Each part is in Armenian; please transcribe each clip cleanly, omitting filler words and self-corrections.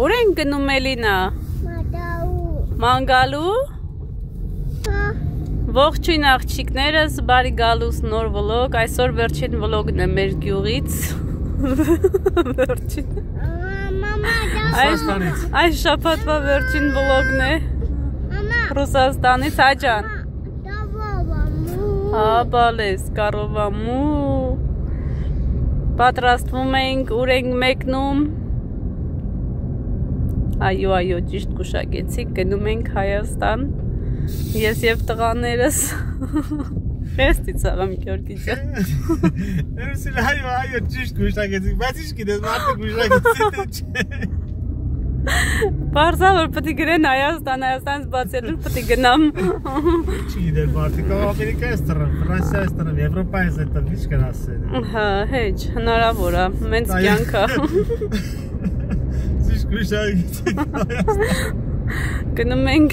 Ուր են գնում Էլինա։ Մանգալու։ Ողջույն աղջիկներս, բարի գալուս նոր վլոգ, այսօր վերջին վլոգն է մեր գյուղից։ Վերջին։ Այս շաբաթվա վերջին վլոգն է Ռուսաստանից, Աջան։ Բալես, կարովամու։ Պատրաստվում ենք, ուր ենք մեկնում։ Այո, ճիշտ գուշակեցիք, գնում ենք Հայաստան, ես և տղաներս, խեստից աղամ Գյորգի ջան։ Էրուսիլ, այո, ճիշտ գուշակեցիք, բայց ինչ գիտես, մարդը գուշակեցիք չէ։ Պարզա, որ պտի գրեն Հայաստանից բացելուր պտի գնամ։ Չի գիտեր մարդը, կավ Ամերիկայից տրեմ, Ֆրանսիայից տրեմ, Եվրոպայից տրեմ, ինչ կն ասել։ Հա, հեչ, հնարավոր է, մենց կյանքա։ Գնում ենք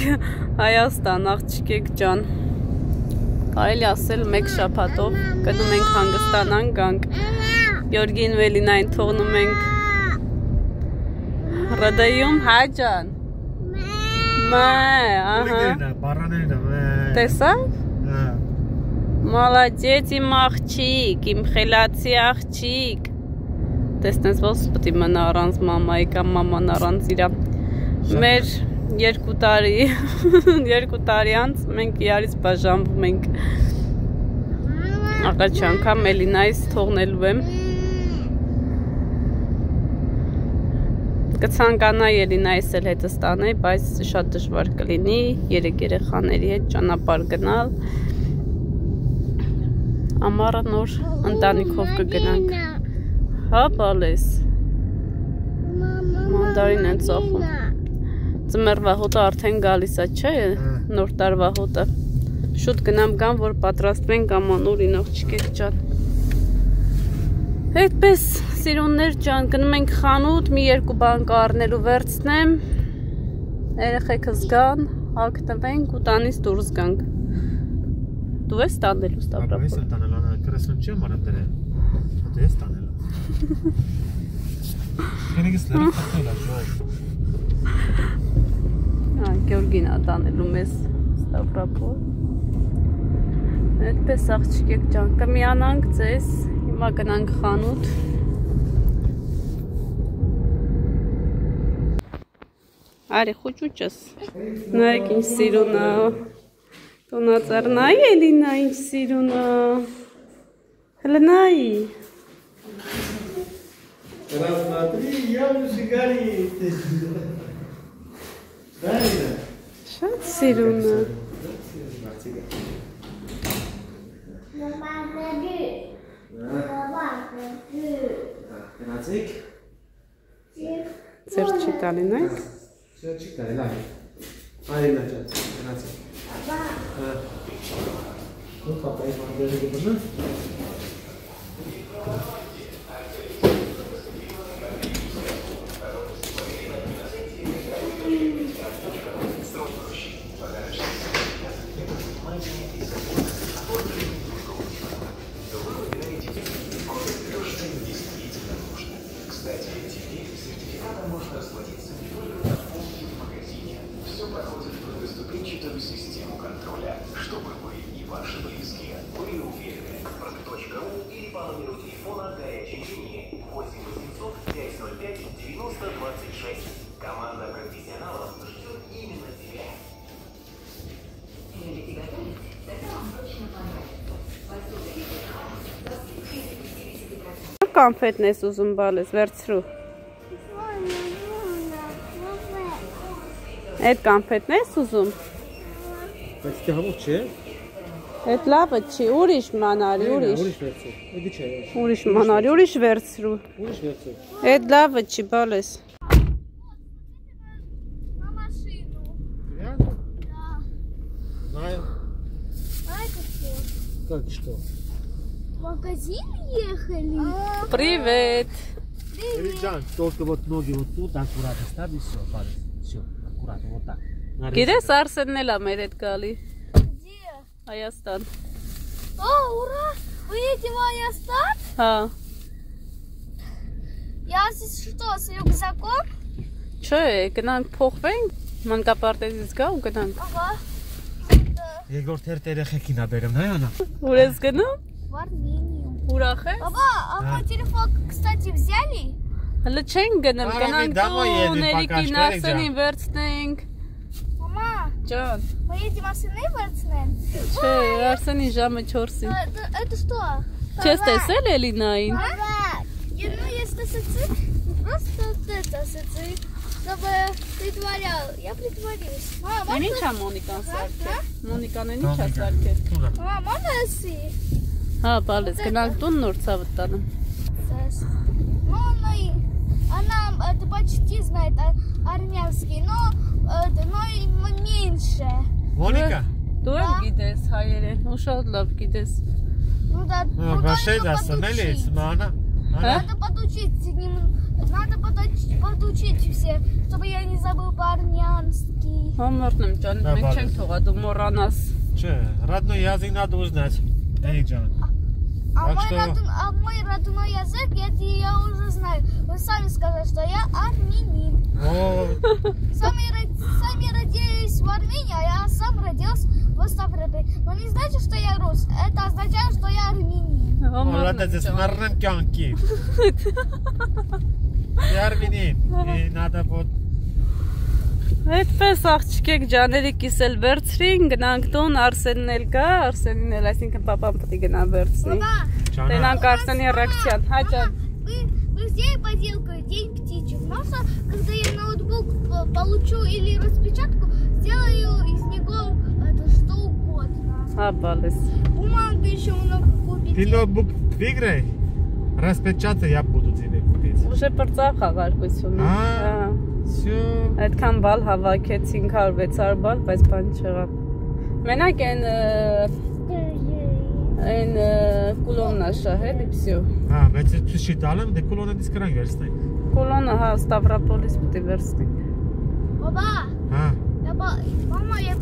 Հայաստան, աղջիկեք ջան, կարելի ասել մեկ շաբաթով գնում ենք հանգստանանք, գանք, Գյորգին ու Էլինային թողնում ենք Ռադայում, հա ջան, տեսավ, մալաջեց իմ աղջիկ, իմ խելացի աղջիկ, տեսնես ոնց պտի մնա առանց մամայի կամ մաման առանց իրա։ Մեր 2 տարի անց մենք իրարից բաժանվում ենք։ Առաջ անգամ Էլինայից թողնելու եմ։ Կցանկանայի Էլինայից էլ հետս տանեի, բայց շատ դժվար կլինի 3 երեխաների հետ ճանապարհ գնալ։ Ամառը նոր ընտանիքով կգնանք։ Հա, բալես, մանդարին են ծախում, ձմեռվա հոտը արդեն գալիս է, չէ, նոր տարվա հոտը, շուտ գնամ գամ, որ պատրաստվենք ամանորին աղջիկեք ջան, հետպես սիրուններ ջան, գնում ենք խանութ, մի 2 բան կառնելու վերցնեմ, երեխեքս գան, հագնվենք ու տանից դուրս գանք, դու ես տանելու Ստավրապոլ։ Ես եմ տանել, անա, կրեսուն չեմ արդ դրել, դու ես տանել։ Կենեգս լրիվ խախել է ժող։ Գյորգին ատանելու մեզ Ստավրապոլ։ Հետպես աղջիկեք ջան, կմիանանք ձեզ, հիմա գնանք խանութ։ Արի խուճուճս, նայեք ինչ սիրունա, տոնածառնայի Էլինա ինչ սիրունա, հլնայի։ Рассмотри, явно горит. Правильно? Շատ սիրունը։ Գնացեք։ Ձեր չի տալի նայք։ Ձեր չի տալի, լավ։ Այլա ջան, գնացեք։ Հա։ Ու պապայի մանդերը գտնա։ Կամփետն ես ուզում բալես, վերցրու։ Այդ կամփետն ես ուզում։ Բայց դե հավող չէ։ Այդ լավը չի, ուրիշ մանարի, ուրիշ։ Ուրիշ վերցրու։ Էդի չէ։ Ուրիշ մանարի, ուրիշ վերցրու։ Ուրիշ վերցրու։ Այդ լավը չի, բալես։ Реально? Да. Знаю. Как что? В магазин ехали? Привет. Элиджан, только вот ноги вот тут аккуратно ставь и все, палец. Все, аккуратно, вот так. Գիտես Արսենն էլ է մեր հետ գալի։ Где? Հայաստան։ О, ура! Вы едете в Հայաստան? Հա։ Я здесь что, с рюкзаком? Չէ, գնանք փոխվենք, մանկապարտեզից գա ու գնանք։ Ага. Երկրորդ հերթ երեխեքին ա բերեմ, նայ Անա։ Ուր ես գնում։ В Армению. Ուրախ ես։ Папа, а мой телефон, кстати, взяли? Հələ չենք գնում, Արամի, գնանք դամա եդի, տուներիկին պակաշտերեք Արսենին վերցնենք։ Мама, Ջան, мы едем Арсены Варцнен? չէ, Արսենի ժամը 4-ին։ Это что? Չես տեսել Էլինային։ Папа, ну если сыцит, просто это сыцит, чтобы притворял. Я притворюсь. Мама, Այն можно? ի՞նչ է Մոնիկան սարքել։ Մոնիկան այն ի՞նչ է Մոնիկան։ սարքել։ Տունը։ Мама, можно сы? Հա, բալես, գնանք տուն նոր ցավը տանեմ։ Ну, она это почти знает армянский, но и меньше. Մոնիկա։ Դու էլ գիտես հայերեն, ու շատ լավ գիտես։ Ну да, Բաշեյ только դասում էլի, подучить. Սմանա։ Надо подучить все, чтобы я не забыл по-армянски. Համարն եմ ջան, Դա մենք բալես։ չենք թողա դու մոռանաս։ Չէ, родной язык надо узнать. Էլի ջան։ А Так что- мой родной язык, я уже знаю. Вы сами сказали, что я армянин. О, Сами родились в Армении, а я сам родился в Ставрополе. Но не значит, что я рус. Это означает, что я армянин. Ալա դες մարրեմ կյանքի։ Ярմինին, надо вот Այդպես աղջիկեք ջաներիկիս էլ վերցրին, գնանք տուն, Արսենն էլ գա, Արսենին էլ, այսինքն պապան պետք է գնա վերցնի։ Папа, Ջանա։ Տենանք Արսենի ռեակցիան, հա ջան։ вы сделали поделку «День птичек». Можно, когда я ноутбук получу или распечатку, сделаю из него это что угодно. Հա, բալես։ Бумагу еще много купить. Ты ноутбук выиграй, распечатай, я буду тебе купить. Ուժե պրծավ խաղարկությունը։ Հա։ Всё. Այդքան բալ հավաքեցինք 600 բալ, բայց բան չեղավ։ Մենակ այն կուլոննա շահել, վсё։ Հա, բայց ցույց տալեմ, դե կոլոնը դից կրանք վերցնենք։ Կուլոնը հա Ստավրապոլիս պետք է վերցնենք։ Папа, Հա։ мама, я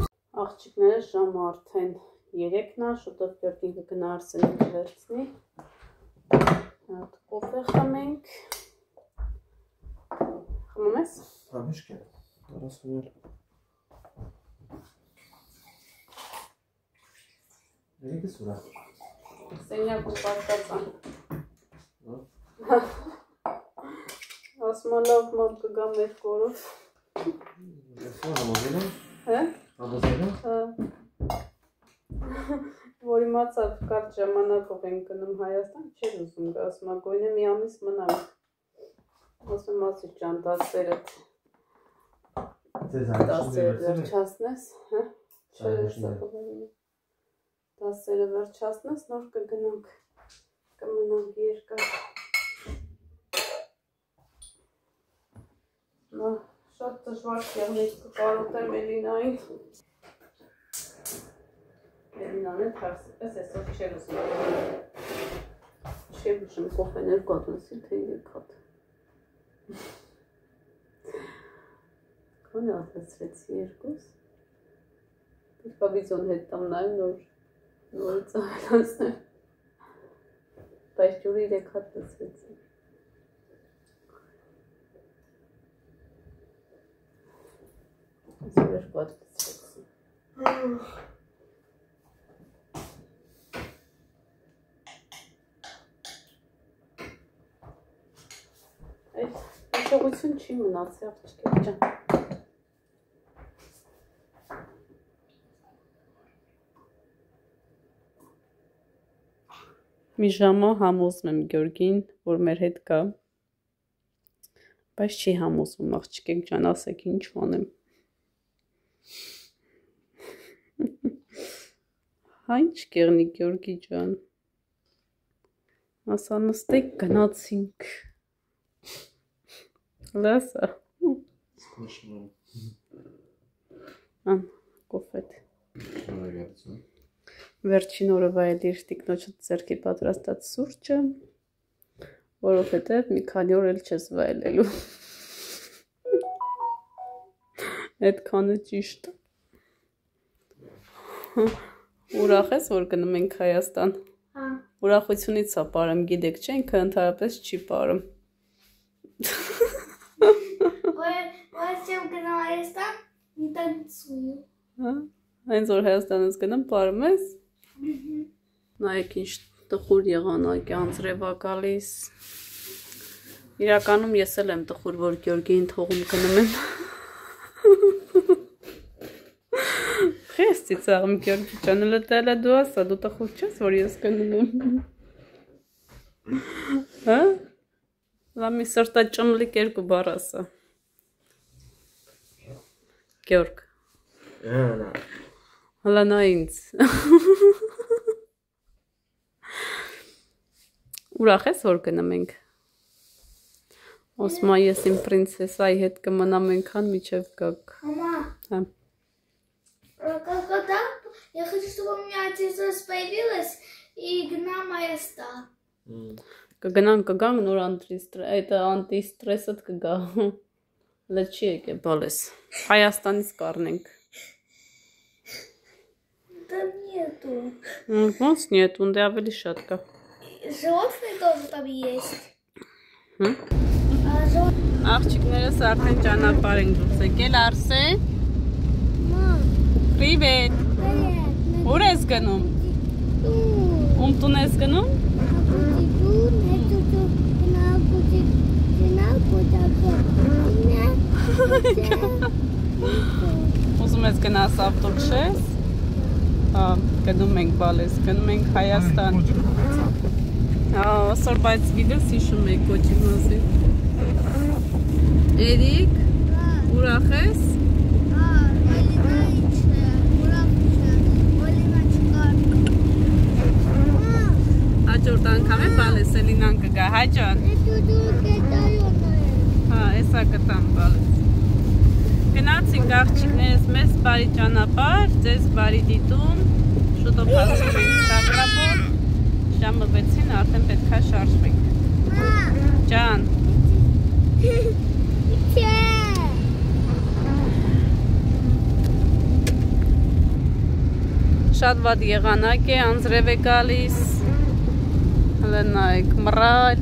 Աղջիկները ժամը արդեն 3-ն է, շուտով Գյորգին կգնա Արսենին կվերցնի։ Հատ կոֆե խմենք։ Խմում ես։ Հա, միշտ է։ Արասուներ։ Եկես ուրա։ Սենյակում պատկացան։ Ասմա լավ մամ կգա մեր կորով։ Ո՞ր ամոզելա։ Հե։ Ամոզելա։ Հա։ Որ իմացավ կարճ ժամանակով ենք գնում Հայաստան, չէր ուզում գա, ասում գույնը մի ամիս մնանք։ Ասում ասի ջան, դասերը վերջացնես, հա։ Չէ, սա կողմի։ Դասերը վերջացնես, նոր կգնանք, կմնանք երկար։ Նա շատ դժվար եղնից կկարոտեմ Էլինային։ Էլինան է թարսպես այսօր չեր ուզում։ Չեմ ուշում կոֆեներ կատնսի, թե երկատ։ Կոնը ատացրեցի երկուս։ Պավիզոն հետ տամ նայում նոր ծավելացնեմ։ Բայց ջուրի 3 հատ տսվեցի։ Այսօր երկու հատ տսվեցի։ Այդ հիշողություն չի մնացի աղջիկեր ջան։ Մի ժամը համոզում եմ Գյորգին, որ մեր հետ գա, բայց չի համոզում աղջիկեք ջան, ասեք ինչ անեմ։ Հա ինչ կեղնի Գյորգի ջան։ Ասա նստեք գնացինք։ Լասա։ Ան, կոֆետ։ Վերջին օրը վայելիր տիկնոջը ձեռքի պատրաստած սուրճը, որովհետև մի քանի օր էլ չես վայելելու։ Այդքանը ճիշտ։ Ուրախ ես, որ գնում ենք Հայաստան։ Ուրախությունից է պարում, գիտեք չէ, ինքը ընդհանրապես չի պարում։ чем гнал Հայաստան, не танцую. Հենց որ Հայաստան ես գնում, պարում ես։ Նայեք ինչ տխուր եղանակ է անձրևա գալիս։ Իրականում ես էլ եմ տխուր, որ Գյորգիին թողում գնում եմ։ Խես ծիծաղում Գյորգի ջան, լտելը դու ասա, դու տխուր չես, որ ես գնում եմ։ Հա? Լամի սրտա ճմլիկ երկու բառ ասա։ Գյորգ։ Հլա նա ինձ։ Ուրախ ես, որ գնում ենք։ Osma ես իմ պրինցեսայի հետ կմնամ այնքան միջև գաք։ Мама, когда я хочу, чтобы у меня отец появилась и гнал Հայաստան։ Կգնան կգանք նոր այդ անտիստրեսդ կգա։ Լեչի եկե բալես։ Հայաստանից կառնենք։ Там нету. Ոնց նետու, դե ավելի շատ կա։ Животные тоже там есть. Աղջիկներս արդեն ճանապարհ են դուրս եկել, Արսե։ Мам, Պրիվետ։ привет. Ուր ես գնում։ Ում տուն ես գնում։ Ուզում ես գնաս ավտոքշես։ Հա, գնում ենք բալես, գնում ենք Հայաստան։ Այսօր բայց գիտես հիշում եք կոչի մասին։ Էրիկ, ուրախ ես։ Հաջորդ անգամ է բալես Էլինան կգա, հա ջան։ Հա, էսա կտամ բալես։ Գնացինք աղջիկներս մեզ բարի ճանապարհ, ձեզ բարի դիտում, շուտով հասնում ենք Ստավրապոլ, ժամը 6-ին արդեն պետք է շարժվենք։ Ջան։ Շատ վատ եղանակ է, անձրև է գալիս, հլը նայեք, մռայլ։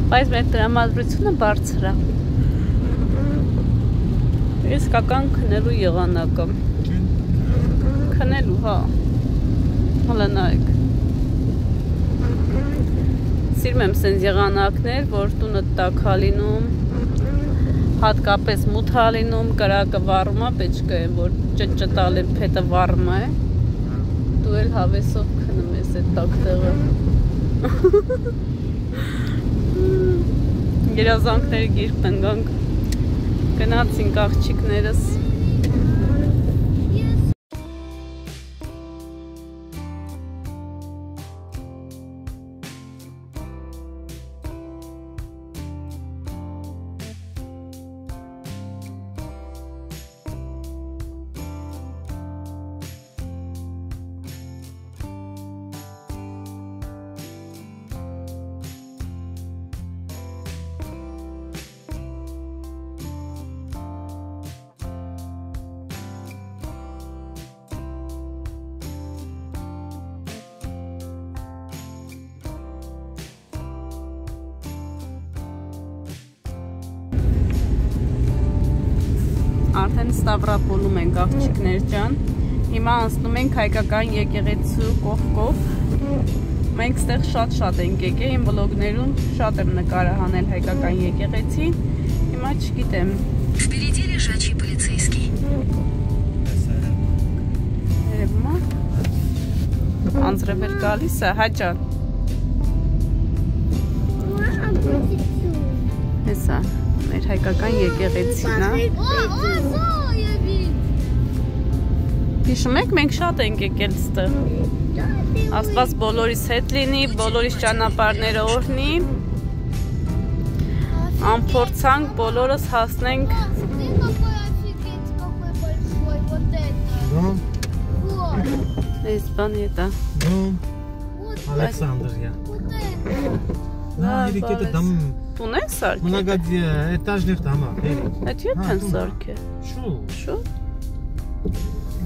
Բայց մեր տրամադրությունը բարձր է։ Իսկական քնելու եղանակը։ Քնելու, հա։ Հլը նայեք։ Սիրում եմ սենց եղանակներ, որ տունը տաք է լինում, հատկապես մութ է լինում, կրակը վառում է, պետք է, որ ճտալի փետը վառում է։ Դու էլ հավեսով քնում ես այդ տաք տեղը։ Երազանքների գիրք տնգանք, գնացինք աղջիկներս։ Արդեն Ստավրապոլում ենք աղջիկներ ջան։ Հիմա անցնում ենք հայկական եկեղեցու կողքով։ Մենք ստեղ շատ ենք եկել, իմ վլոգներում շատ եմ նկարահանել հայկական եկեղեցին։ Հիմա չգիտեմ։ Впереди лежачий полицейский. Երևում է։ Անձրև էր գալիս է, հա ջան։ Հեսա, մեր հայկական եկեղեցին է։ Հիշում եք, մենք շատ ենք եկել ստեղ։ Աստված բոլորիս հետ լինի, բոլորիս ճանապարհները օրհնի։ Անփորձանք բոլորս հասնենք։ Էս բանի է դա։ Александрия. Да, или где-то там Տուն են սարքել։ многоэтажных домах. Այդ յոթ են սարքել։ Շո՞։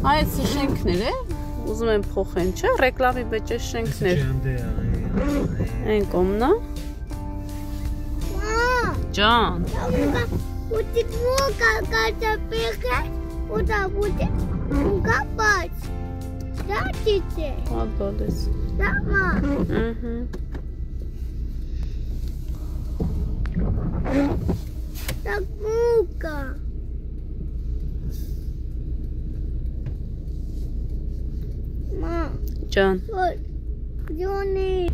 Այդ շենքներ է։ Ուզում եմ փոխեն, չէ՞, ռեկլամի մեջ է շենքներ։ Այն կողմն է։ Ջան։ Будет много картофеля, куда будет копать. Да, тетя? Молодец. Да, мам? Угу. Так много. Мам, Ջան։ вот, Johnny.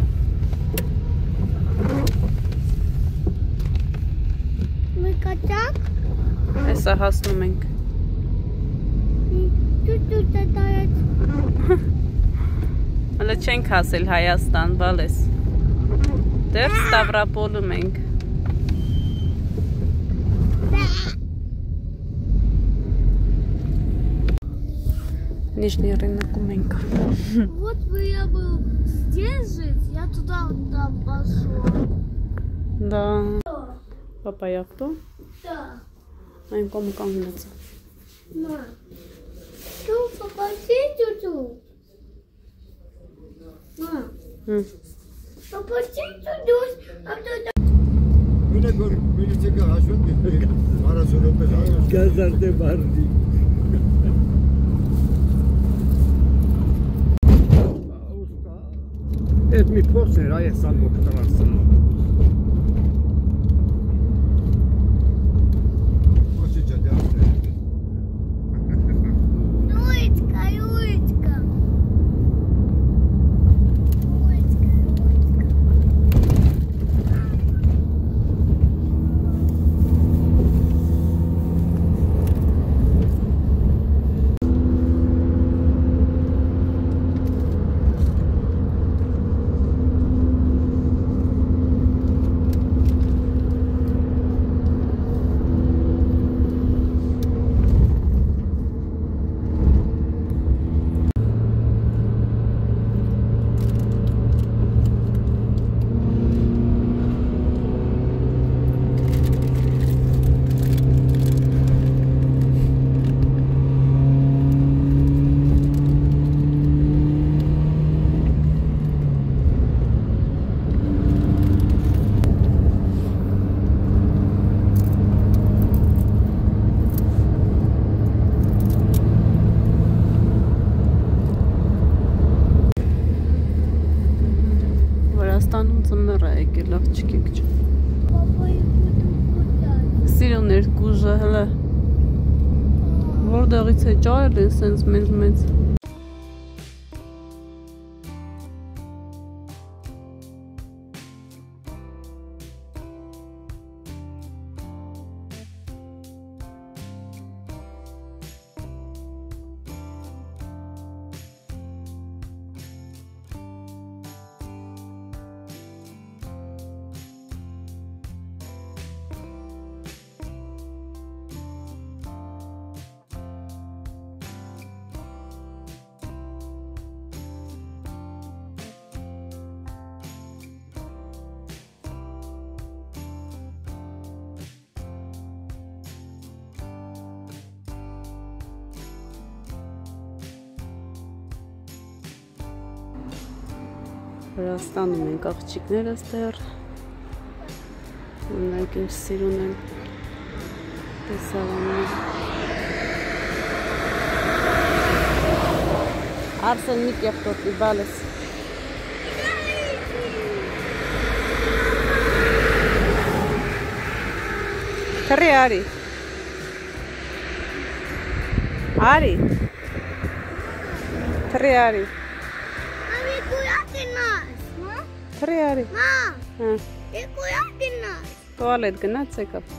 Мы качак? Հեսա հասնում ենք։ Тут это Հələ չենք հասել Հայաստան, բալես։ Դեռ Ստավրապոլում ենք։ Нижний рынок ենք։ Вот бы я был здесь жить, я туда пошел. Да։ Պապայի ավտո։ Да. Այն կողմը կանգնած է։ Мам, что попроси тетю? Мам, Հմ։ попроси тетю, а то Bine gör, birisi kaçın gitti. Arasını bezalım. Gözlerde bardi. Et mi poster ay san muhtarasın. Koşuca devam edelim. Юлечка, Юлечка. Юлечка, Юлечка. Վրաստանում ծմեռ է եկել, լավ չկեք ջան։ Папа, я буду гулять. Սիրուն ներկուժը հələ։ Որտեղից է ջարել են սենց մեծ։ Վրաստանում ենք աղջիկներս դեռ։ Ունենք ինչ սիրուն են տեսարանում։ Արսեն մի կեղտոտի բալես։ Քրի արի։ Արի։ Քրի արի։ Маме, куда ты нас? Քրի արի։ Мам, Հա։ ты куда ты нас? Տուալետ գնաց եկավ։